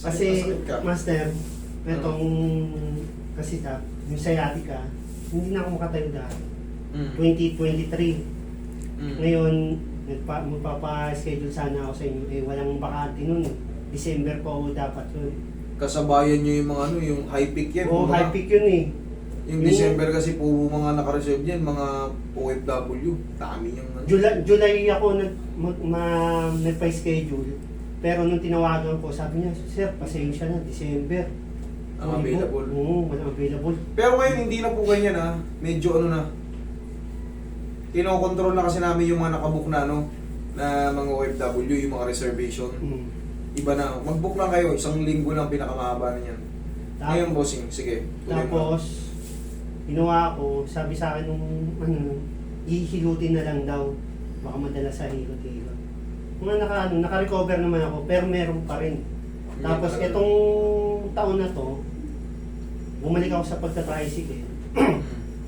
Kasi, Masakit ka. master, itong kasi yung sciatica, hindi na ako makatayo dati. 2023. Ngayon, magpapa-schedule sana ako sa inyo. Eh, walang bakante nun. December pa ako dapat yun. Kasabayan nyo yung mga ano, yung high peak yan. Oo, mga- high peak yun eh. Yung December kasi puro mga naka-reserve yan, mga OFW. Dami yung ano. July ako nagpa-schedule. Pero nung tinawagan ko, sabi niya, sir, pasensya na, December. Ang available. Oo, walang available. Pero ngayon, hindi na po ganyan ha. Medyo ano na. Kinokontrol na kasi namin yung mga nakabook na ano, na mga OFW, yung mga reservation. Iba na. Mag-book lang kayo, 1 linggo lang pinakamahaba na yan. Ngayon, bossing, sige. tuloy mo. Tapos, ginawa ko, sabi sa akin nung ihilutin na lang daw. Baka madala sa hilot-hilot. Mga naka-recover naman ako, pero meron pa rin. Tapos, Hindi itong taon na to, bumalik ako sa pagta-tricycle.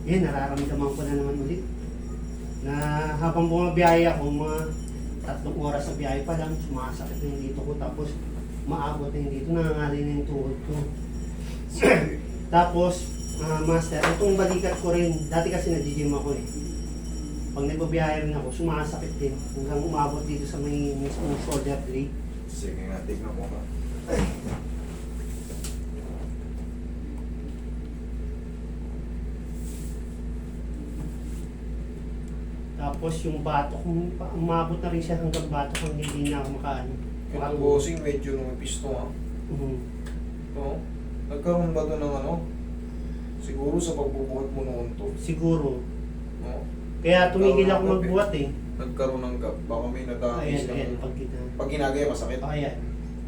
Yan, nararamdaman ko na naman ulit. Na habang bumabiyahe ako, mga 3 oras sa biyahe pa lang, sumasakit na yung dito ko. Tapos, maabot na yung dito, nangangalay na yung tuhod ko. Tapos, master, itong balikat ko rin, dati kasi nag-gym ako eh. Pag nagbabiyahe rin ako, sumasakit din. Hanggang umabot dito sa may mismong shoulder blade. Sige nga, tignan mo ka. Tapos yung batok, umabot na rin siya hanggang batok hanggang hindi na ako makaano. Yung bossing, medyo numipisto ha. Oo. Nagkaroon ba ito ng ano? Siguro sa pagbubuhat mo noon to. Siguro. No? Kaya tumigil ako magbuhat eh. Nagkaroon ng gap. Baka may nag-aakis Ayan, ng... pag kita. Pag ginagaya, masakit? Ayan.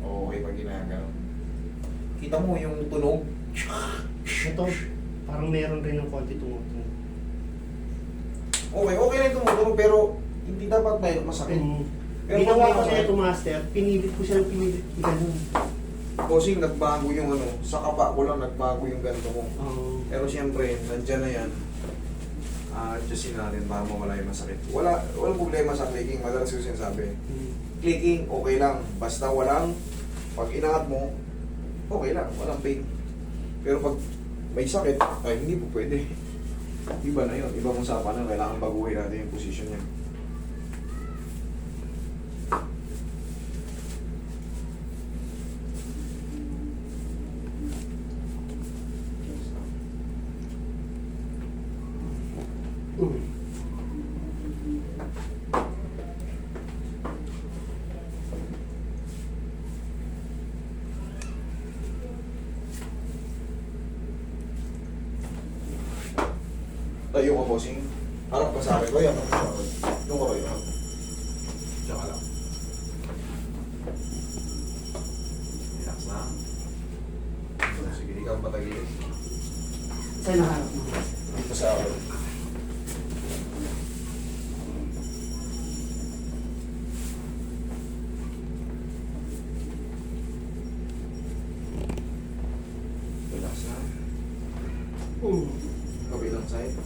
Okay, pag ginagaya. Kita mo yung tunog? Ito, parang meron rin ng konti tumutunog. Okay na yung tumutunog, pero hindi dapat may masakit. Pero Ginawa pag ko may siya ito master, pinilit ko siya ng pinilit ganun. Bossing, nagbago yung ano, sa kapa ko lang nagbago yung ganito mo. Pero siyempre, nandyan na yan. Adjustin natin para mawala yung masakit. Walang problema sa clicking, madalas ko sinasabi. Clicking, okay lang. Basta walang, pag inangat mo, okay lang, walang pain. Pero pag may sakit, ay hindi po pwede. Iba na yun, iba kung saan na, kailangan baguhin natin yung position niya. Tayo ka, bossing. Harap ka sa akin. Roy, harap ka sa akin. Doon ka, Roy. Tsaka lang. Relax na. Sige, di ka patagilid. Saan naharap mo? Dito sa akin. Relax na. Kabilang side.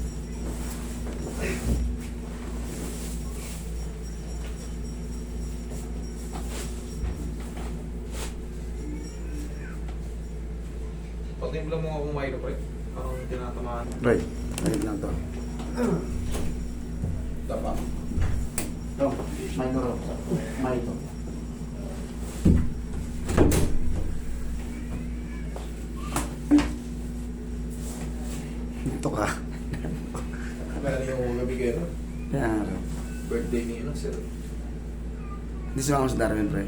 Patimpla mo akong Milo, pre. Parang tinatamaan. Right. Right lang to. Tapa. Ito. Micro. Micro. Ito ka. Meron yung gabigay, no? Yan. Birthday ni, ano, sir? Hindi sumama sa Darwin, pre.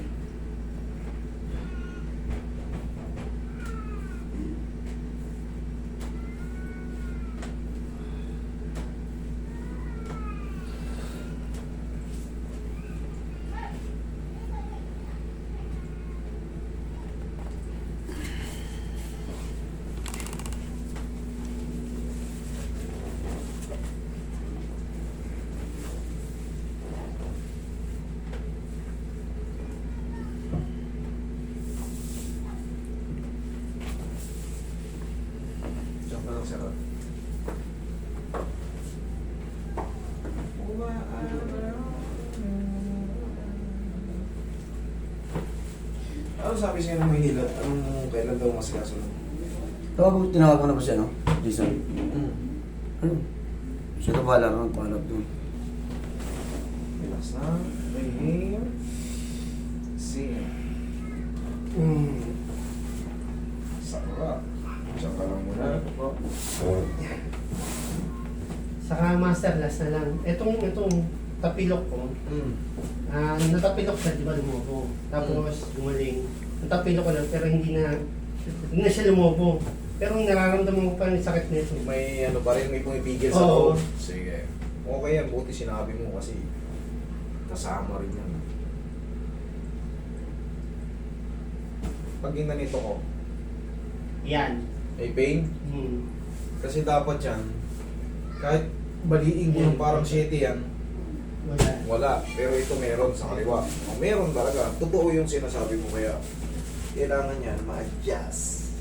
Diyan ka lang, sir. Ano sabi sa'yo ng Maynila? Anong kailan daw mas kaso lang? Tinawag mo na ba siya, no? Jason. Hmm. Ano? Siya na bahala ron, pahalap doon. Relax na. Inhale. Exhale. Sarap. Diyan ka lang muna. Saka master, last na lang. Itong tapilok ko, Hmm. natapilok siya, di ba, lumobo. Tapos, gumaling. Natapilok ko lang, pero hindi na siya lumobo. Pero nararamdaman ko pa yung sakit nito. May ano pa rin, may pumipigil sa Oo. loob. Sige. Okay yan, buti sinabi mo kasi kasama rin yan. Pag ginanito ko, Yan. may pain? Kasi dapat yan, kahit baliing mo yung parang 7 yan, Wala. wala. Pero ito meron sa kaliwa. Meron talaga. Totoo yung sinasabi mo kaya kailangan yan ma-adjust.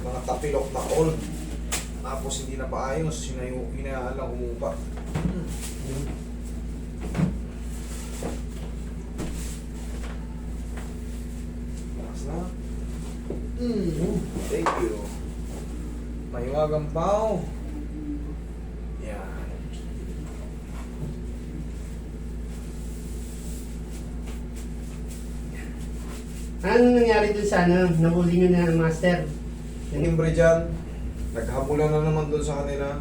Mga tapilok na old. Tapos hindi na paayos. Hinayaan lang umupa. Lakas na. Thank you. Mahiwagang pao. Yan. Ano nangyari dun sa nahuli nyo na master? Yung imbre dyan, naghamulan na naman doon sa kanila.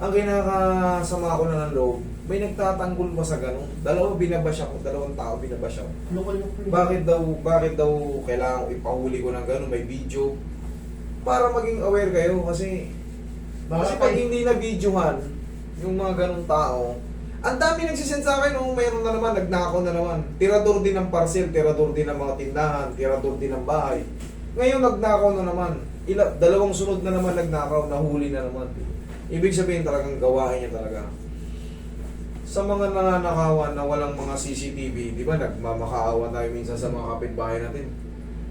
Ang kinakasama ko na ng loob, may nagtatanggol pa sa ganun. Dalawang tao binabasya ko. Lukol-lukol. Bakit daw kailangan ko ipahuli ko ng ganun, may video. Para maging aware kayo kasi pag hindi na videohan yung mga ganung tao, ang dami nagsisend sa akin nung mayroon na naman, nagnakaw na naman. Tirador din ng parcel, tirador din ng mga tindahan, tirador din ng bahay. Ngayon nagnakaw na naman. Dalawang sunod na naman nagnakaw, nahuli na naman. Ibig sabihin talagang gawain niya talaga. Sa mga nananakawan na walang mga CCTV, di ba nagmamakaawa tayo minsan sa mga kapitbahay natin.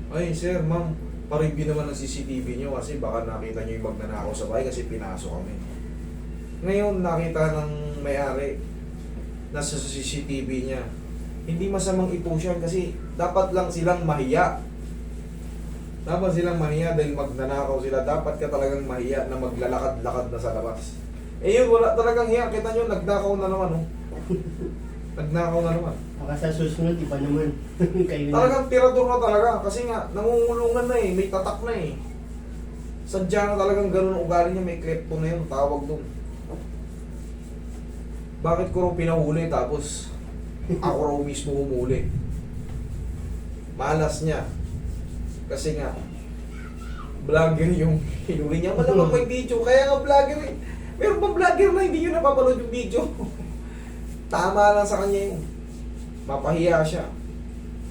Ay sir, ma'am, pa-review naman ng CCTV niyo kasi baka nakita niyo yung magnanakaw sa bahay kasi pinasok kami. Ngayon nakita ng may-ari, nasa CCTV niya. Hindi masamang i-post yan kasi dapat lang silang mahiya. Dapat silang mahiya dahil magnanakaw sila. Dapat ka talagang mahiya na maglalakad-lakad na sa labas. Eh yun, wala talagang hiya. Kita nyo, nagnakaw na naman. Oh. Nagnakaw na naman. Baka sa susunod, iba naman. Kayo na. Talagang tirador na talaga. Kasi nga, nangungulungan na eh. May tatak na eh. Sadya na talagang ganun ang ugali niya. May klepto na yun. Tawag dun. Bakit ko raw pinahuli tapos ako raw mismo humuli? Malas niya. Kasi nga, vlogger yung hinuli niya. Malamang may video. Kaya nga vlogger eh. Meron pa vlogger na hindi nyo napapanood yung video. Tama lang sa kanya yung mapahiya siya.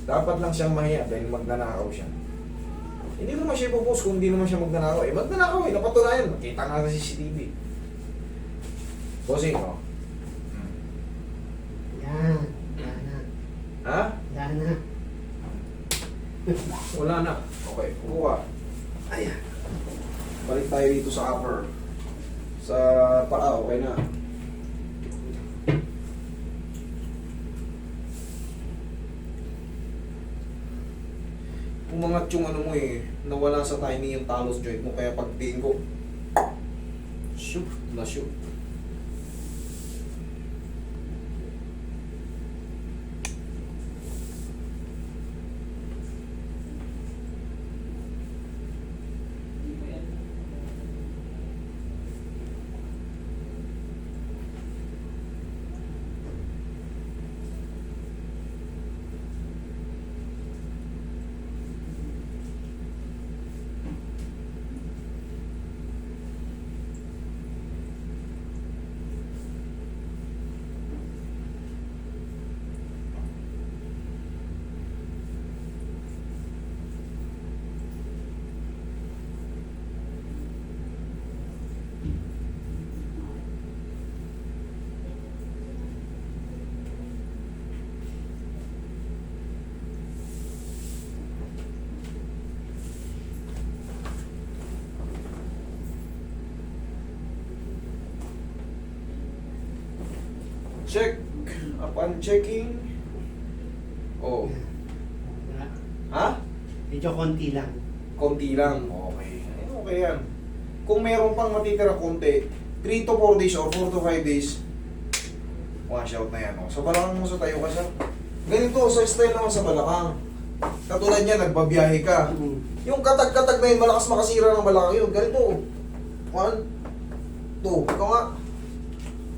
Dapat lang siyang mahiya dahil magnanakaw siya. Hindi naman siya ipopost kung hindi naman siya magnanakaw. Eh, magnanakaw eh. Napatunayan. Makita nga sa CCTV. Bossing, oh. Yan. Yan na. Ha? Yan na. Wala na. Okay, upo ka. Ayan. Balik tayo dito sa upper. Sa paa, okay na. Umangat yung ano mo eh, nawala sa timing yung talos joint mo, kaya pagdiin ko, shoot, na-shoot. Check. Upon checking, Oo. Wala. Ha? Medyo konti lang. Konti lang. Okay. Ay, okay yan. Kung meron pang matitira konti, 3 to 4 days or 4 to 5 days, wash out na yan. Oh. Sa balakang mo sa tayo ka siya. Ganito, sa style naman sa balakang. Katulad niya, nagbabiyahe ka. Yung katag-katag na yun, malakas makasira ng balakang yun. Ganito. 1, 2. Ito nga.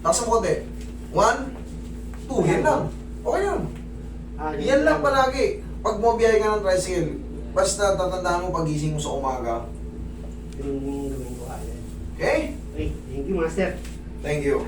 Taas mo konti. 1, 2. Yan lang. Okay yan. Yan lang palagi. Pag bumabiyahe ka ng tricycle, basta tatandaan mo pagising mo sa umaga. Yung gawin ko agad. Okay? Okay, thank you, Master. Thank you.